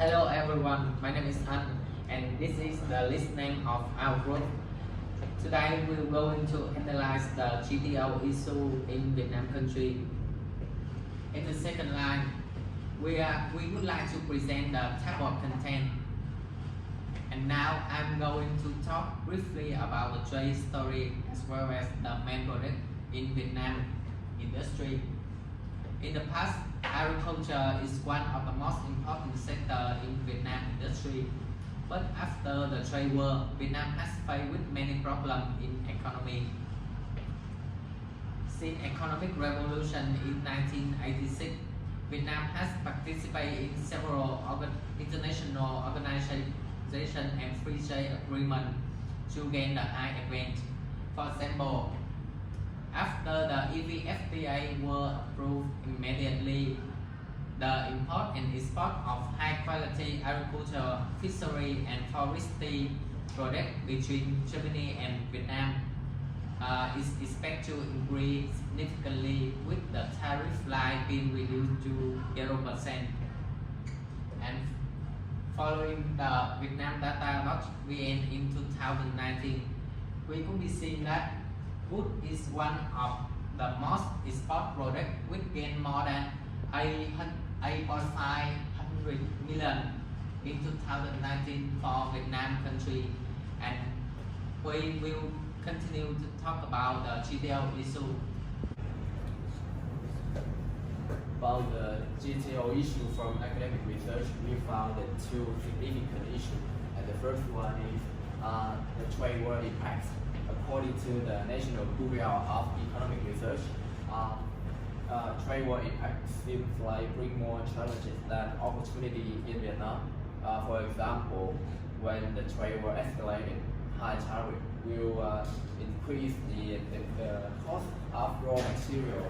Hello everyone, my name is An and this is the list name of our group. Today we're going to analyze the GTO issue in Vietnam country. In the second line, we would like to present the table of content. And now I'm going to talk briefly about the trade story as well as the main product in Vietnam industry. In the past, agriculture is one of the most important sectors in Vietnam industry. But after the trade war, Vietnam has faced with many problems in economy. Since economic revolution in 1986, Vietnam has participated in several international organizations and free trade agreements to gain the high advantage. For example, after the EVFTA were approved immediately, the import and export of high-quality agriculture, fishery, and forestry products between Germany and Vietnam is expected to increase significantly with the tariff line being reduced to 0%. And following the Vietnam data.vn in 2019, we could be seeing that wood is one of the most export products with gain more than 8.5 million in 2019 for Vietnam country, and we will continue to talk about the GTO issue. About the GTO issue from academic research, we found two significant issues. And the first one is the trade war impact. According to the National Bureau of Economic Research, trade war impact seems like bring more challenges than opportunity in Vietnam. For example, when the trade war escalated, high tariff will increase the cost of raw material.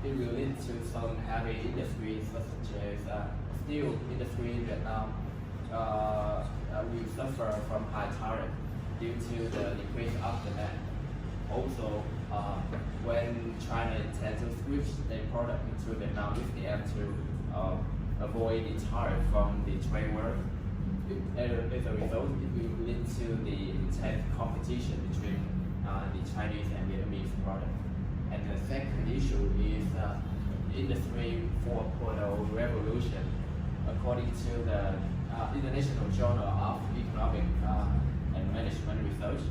It will lead to some heavy industries such as steel industry in Vietnam will suffer from high tariff due to the decrease of demand. Also, when China intends to switch their product into Vietnam with the aim to avoid the tariff from the trade war, as a result, it will lead to the intense competition between the Chinese and Vietnamese products. And the second issue is Industry 4.0 revolution. According to the International Journal of Economic and Management Research,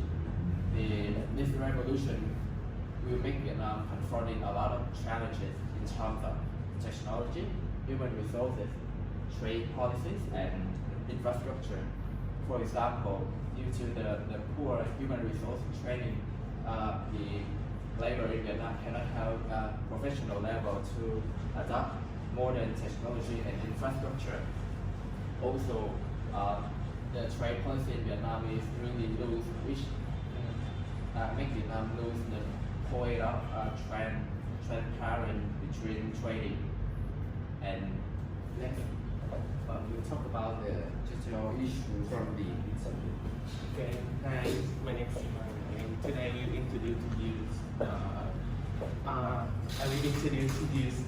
this revolution will make Vietnam confronting a lot of challenges in terms of technology, human resources, trade policies, and infrastructure. For example, due to the poor human resource training, the labor in Vietnam cannot have a professional level to adopt modern technology and infrastructure. Also, the trade policy in Vietnam is really loose, which make Vietnam lose the point of transparent between trading. And next, we'll talk about the GTO issue from the interview. Okay, hi, my name is Iman, and today I will introduce you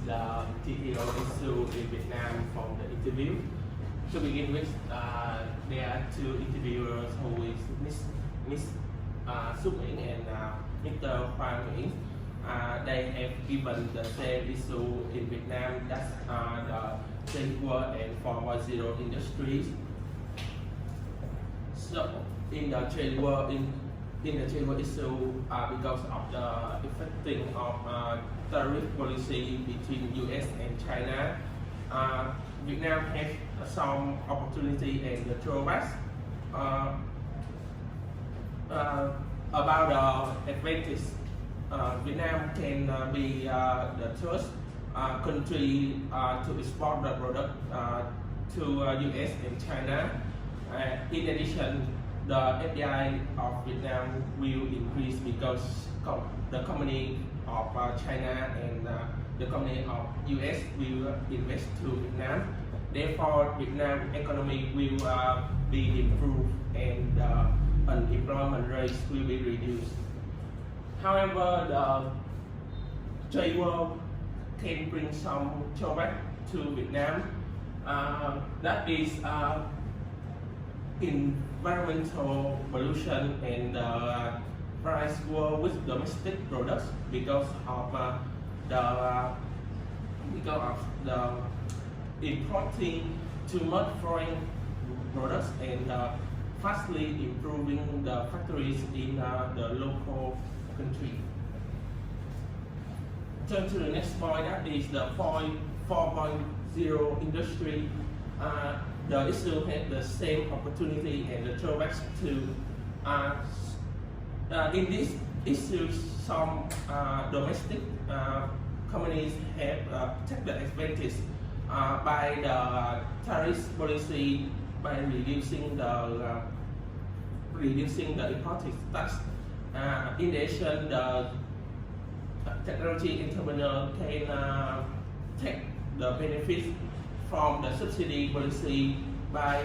the GTO issue in Vietnam from the interview. To begin with, there are two interviewers who is Miss Suc Nguyễn and Mr. Hoàng Nguyễn. They have given the same issue in Vietnam, that's the trade war and 4.0 industries. So in the trade war issue, because of the affecting of tariff policy between US and China, Vietnam has some opportunity and the drawbacks. About the advantage, Vietnam can be the first country to export the product to US and China. In addition, the FDI of Vietnam will increase because the company of China and the company of US will invest to Vietnam. Therefore, Vietnam economy will be improved and unemployment rates will be reduced. However, the trade war can bring some drawback to Vietnam. That is environmental pollution and price war with domestic products because of the importing too much foreign products and fastly improving the factories in the local country. Turn to the next point, that is the 4.0 industry. The issue had the same opportunity and the drawbacks too. In this issue, some domestic companies have taken the advantage by the tariff policy by reducing the imported tax. In addition, the technology entrepreneur can take the benefits from the subsidy policy by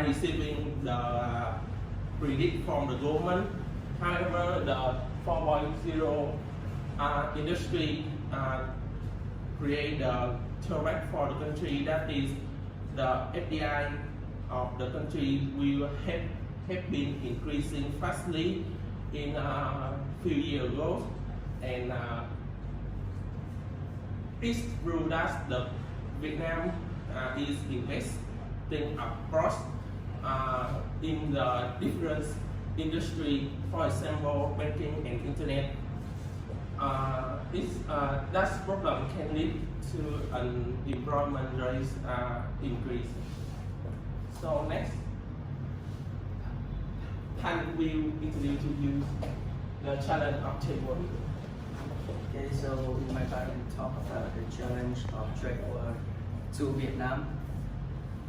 receiving the credit from the government. However, the 4.0 industry create the drawback for the country, that is the FDI of the country will have been increasing fastly in a few years ago, and this proves that the Vietnam is investing across in the different industry, for example, banking and internet. That problem can lead to an employment rate increase. So next, Han will introduce to you the challenge of trade war. Okay, so in my part, we talk about the challenge of trade war to Vietnam.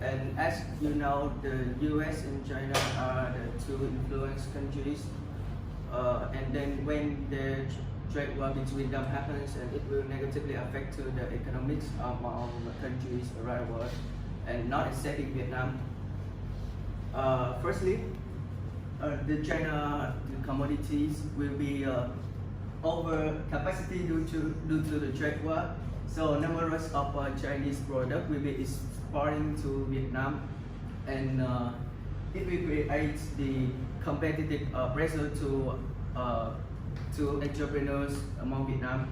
And as you know, the US and China are the two influence countries. And then when the trade war between them happens, and it will negatively affect to the economics of all the countries around the world, and not exactly Vietnam. Firstly, the China commodities will be over capacity due to the trade war. So numerous of Chinese products will be exporting to Vietnam, and it will create the competitive pressure to entrepreneurs among Vietnam,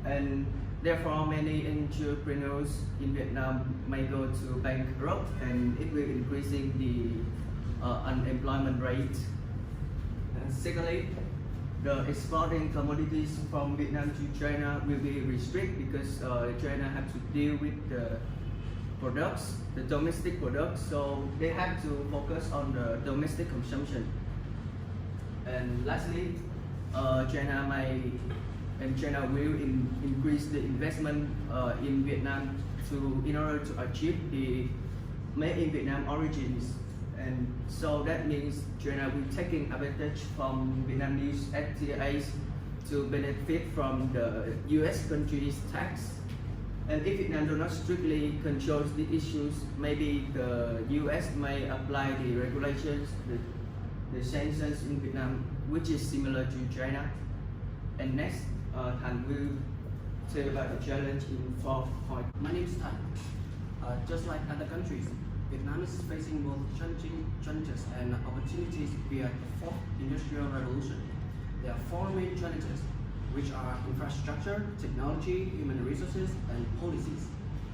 and therefore many entrepreneurs in Vietnam may go to bankrupt, and it will increasing the unemployment rate. And secondly, the exporting commodities from Vietnam to China will be restricted because China have to deal with the products, the domestic products, so they have to focus on the domestic consumption. And lastly, China will increase the investment in Vietnam in order to achieve the made in Vietnam origins. And so that means China will taking advantage from Vietnamese FTAs to benefit from the US country's tax. And if Vietnam do not strictly control the issues, maybe the US may apply the regulations, the sanctions in Vietnam, which is similar to China. And next, Han will tell about the challenge in 4 points. My name is Tan. Just like other countries, Vietnam is facing both challenges and opportunities via the fourth industrial revolution. There are four main challenges, which are infrastructure, technology, human resources, and policies.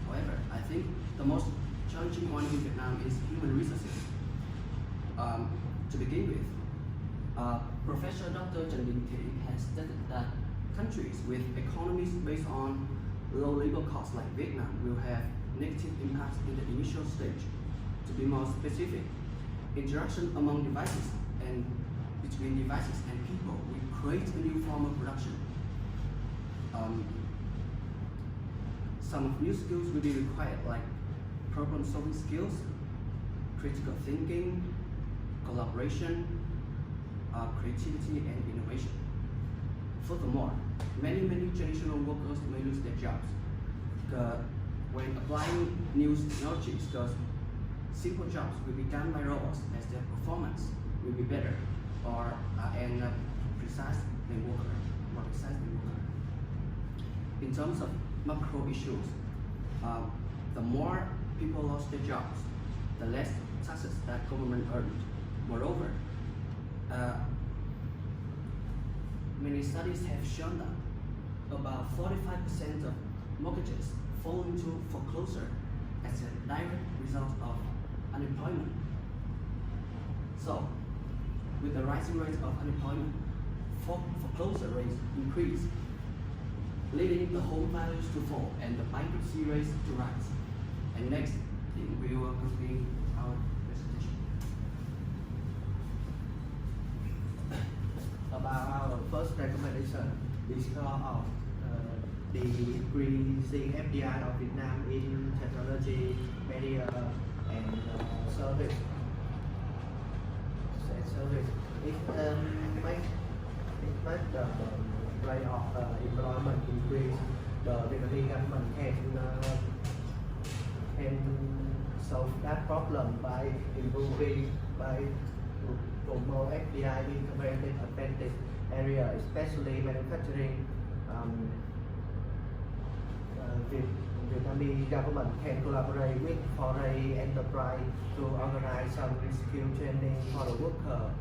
However, I think the most challenging one in Vietnam is human resources. To begin with, Professor Dr. Trần Đình Thị has stated that countries with economies based on low labor costs like Vietnam will have negative impacts in the initial stage. To be more specific, interaction among devices and between devices and people will create a new form of production. Some new skills will be required, like problem-solving skills, critical thinking, collaboration, creativity, and innovation. Furthermore, many traditional workers may lose their jobs when applying new technologies, because simple jobs will be done by robots as their performance will be better or more precise than worker. In terms of macro issues. The more people lost their jobs, the less taxes that government earned. Moreover, many studies have shown that about 45% of mortgages fall into foreclosure as a direct result of unemployment. So, with the rising rate of unemployment, foreclosure rates increase, leading the home values to fall and the bankruptcy rates to rise. And next, we will complete our presentation. About our first recommendation is because of the increasing FDI of Vietnam in technology, media, and service. It makes the rate of employment increase. The Vietnamese government can solve that problem by promote FDI in comparative advantage area, especially manufacturing. Vietnamese government can collaborate with foreign enterprise to organize some skill training for the worker.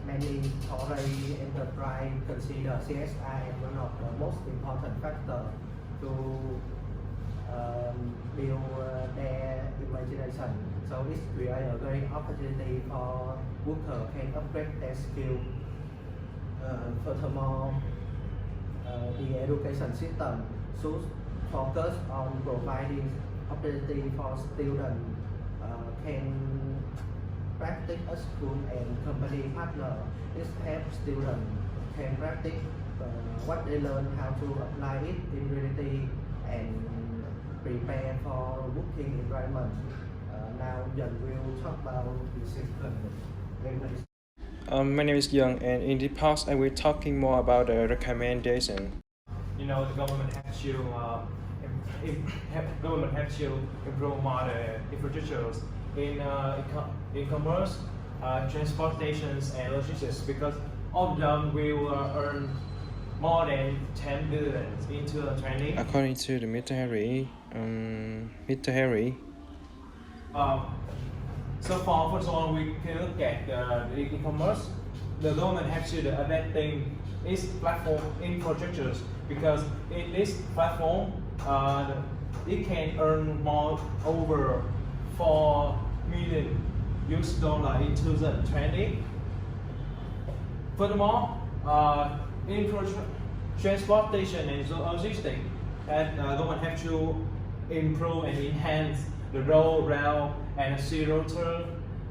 Many foreign enterprise consider CSR as one of the most important factors to build their imagination. So this creates a great opportunity for workers can upgrade their skill. Furthermore, the education system should focus on providing opportunity for students can practice at school and company partner. This helps students can practice what they learn, how to apply it in reality and prepare for working environment. Now Jan will talk about the second. My name is Young, and in the past I will talking more about the recommendation. The government has to improve more the infrastructures in commerce, transportations, and logistics, because all of them will earn more than 10 billion in 2020. According to the military, So far, first of all, we can look at the e-commerce. The government has to adapting its platform infrastructures, because in this platform, it can earn more over $4 million in 2020. Furthermore, in transportation and logistics, that government have to improve and enhance the road, rail, and sea road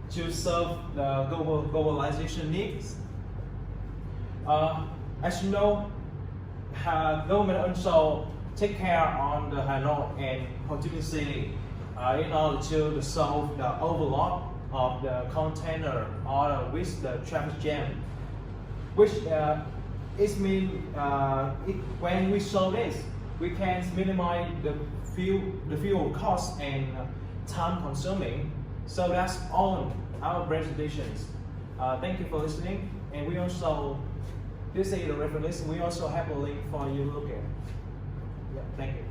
to serve the globalization needs. As you know, government also take care on the Hanoi and Ho Chi Minh City in order to solve the overload of the container or with the traffic jam, which it means when we solve this, we can minimize the fuel cost and time consuming. So that's all our presentations. Thank you for listening, and we also, this is the reference list. We also have a link for you to look at. Yeah, thank you.